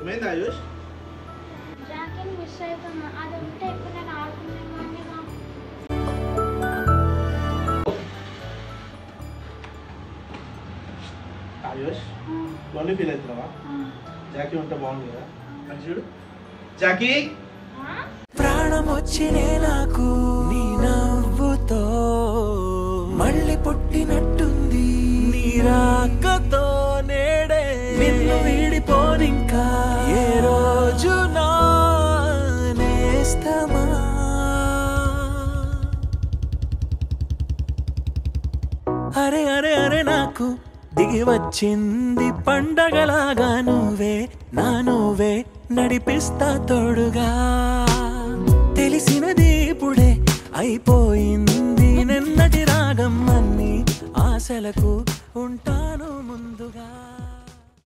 ఏమైంది ఆయుష్? జాకీని మిస్ అవుతున్నా. అది ఉంటే ఇప్పుడు నేను ఆడుకునేవాడిని. ఆయుష్ లోన్లీ ఫీల్ అవుతున్నావా? జాకీ ఉంటే బాగుంది కదా. అది చూడు జాకీ. ప్రాణం వచ్చినే నాకు నీ నవ్వుతో మళ్ళీ పుట్టినట్టుంది నీ రాకతో నేడే నిన్ను వీడిపోనింకా ఏ రోజు నా నేస్తమా. అరే అరే అరే నాకు దిగి వచ్చింది పండగలాగా నువ్వే నడిపిస్తా తోడుగా. తెలిసినది ఇప్పుడే అయిపోయింది నిన్నటి రాగం అన్ని ఆశలకు